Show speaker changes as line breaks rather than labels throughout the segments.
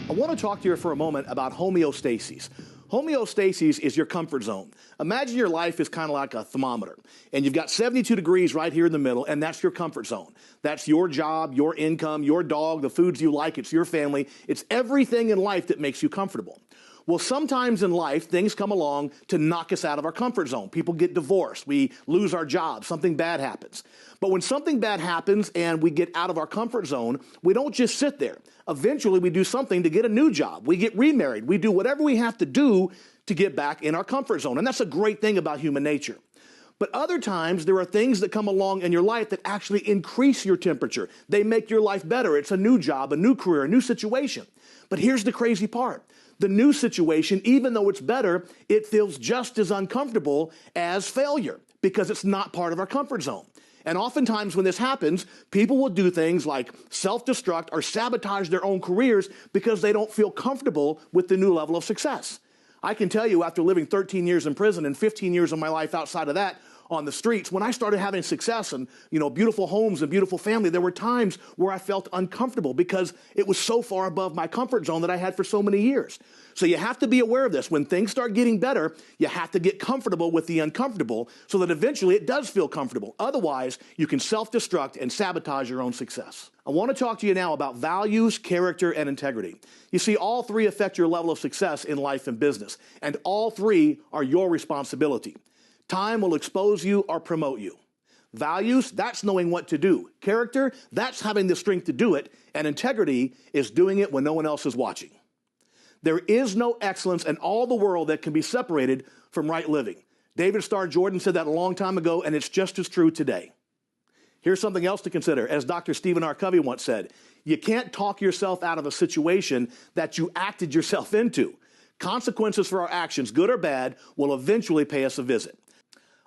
I want to talk to you for a moment about homeostasis. Homeostasis is your comfort zone. Imagine your life is kind of like a thermometer, and you've got 72 degrees right here in the middle, and that's your comfort zone. That's your job, your income, your dog, the foods you like, it's your family. It's everything in life that makes you comfortable. Well, sometimes in life, things come along to knock us out of our comfort zone. People get divorced. We lose our job. Something bad happens. But when something bad happens and we get out of our comfort zone, we don't just sit there. Eventually, we do something to get a new job. We get remarried. We do whatever we have to do to get back in our comfort zone. And that's a great thing about human nature. But other times, there are things that come along in your life that actually increase your temperature. They make your life better. It's a new job, a new career, a new situation. But here's the crazy part. The new situation, even though it's better, it feels just as uncomfortable as failure because it's not part of our comfort zone. And oftentimes when this happens, people will do things like self-destruct or sabotage their own careers because they don't feel comfortable with the new level of success. I can tell you, after living 13 years in prison and 15 years of my life outside of that on the streets, when I started having success and, beautiful homes and beautiful family, there were times where I felt uncomfortable because it was so far above my comfort zone that I had for so many years. So you have to be aware of this. When things start getting better, you have to get comfortable with the uncomfortable so that eventually it does feel comfortable. Otherwise, you can self-destruct and sabotage your own success. I want to talk to you now about values, character, and integrity. You see, all three affect your level of success in life and business, and all three are your responsibility. Time will expose you or promote you. Values, that's knowing what to do. Character, that's having the strength to do it. And integrity is doing it when no one else is watching. There is no excellence in all the world that can be separated from right living. David Starr Jordan said that a long time ago, and it's just as true today. Here's something else to consider. As Dr. Stephen R. Covey once said, you can't talk yourself out of a situation that you acted yourself into. Consequences for our actions, good or bad, will eventually pay us a visit.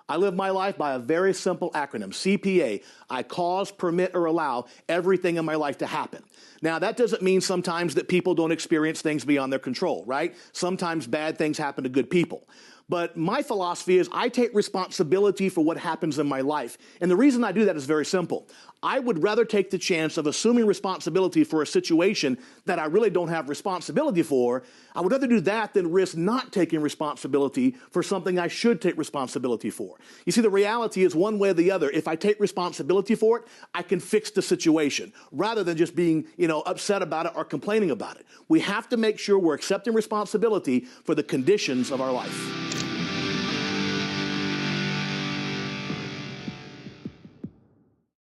I live my life by a very simple acronym, CPA. I cause, permit, or allow everything in my life to happen. Now, that doesn't mean sometimes that people don't experience things beyond their control, right? Sometimes bad things happen to good people. But my philosophy is I take responsibility for what happens in my life. And the reason I do that is very simple. I would rather take the chance of assuming responsibility for a situation that I really don't have responsibility for. I would rather do that than risk not taking responsibility for something I should take responsibility for. You see, the reality is one way or the other. If I take responsibility for it, I can fix the situation rather than just being, upset about it or complaining about it. We have to make sure we're accepting responsibility for the conditions of our life.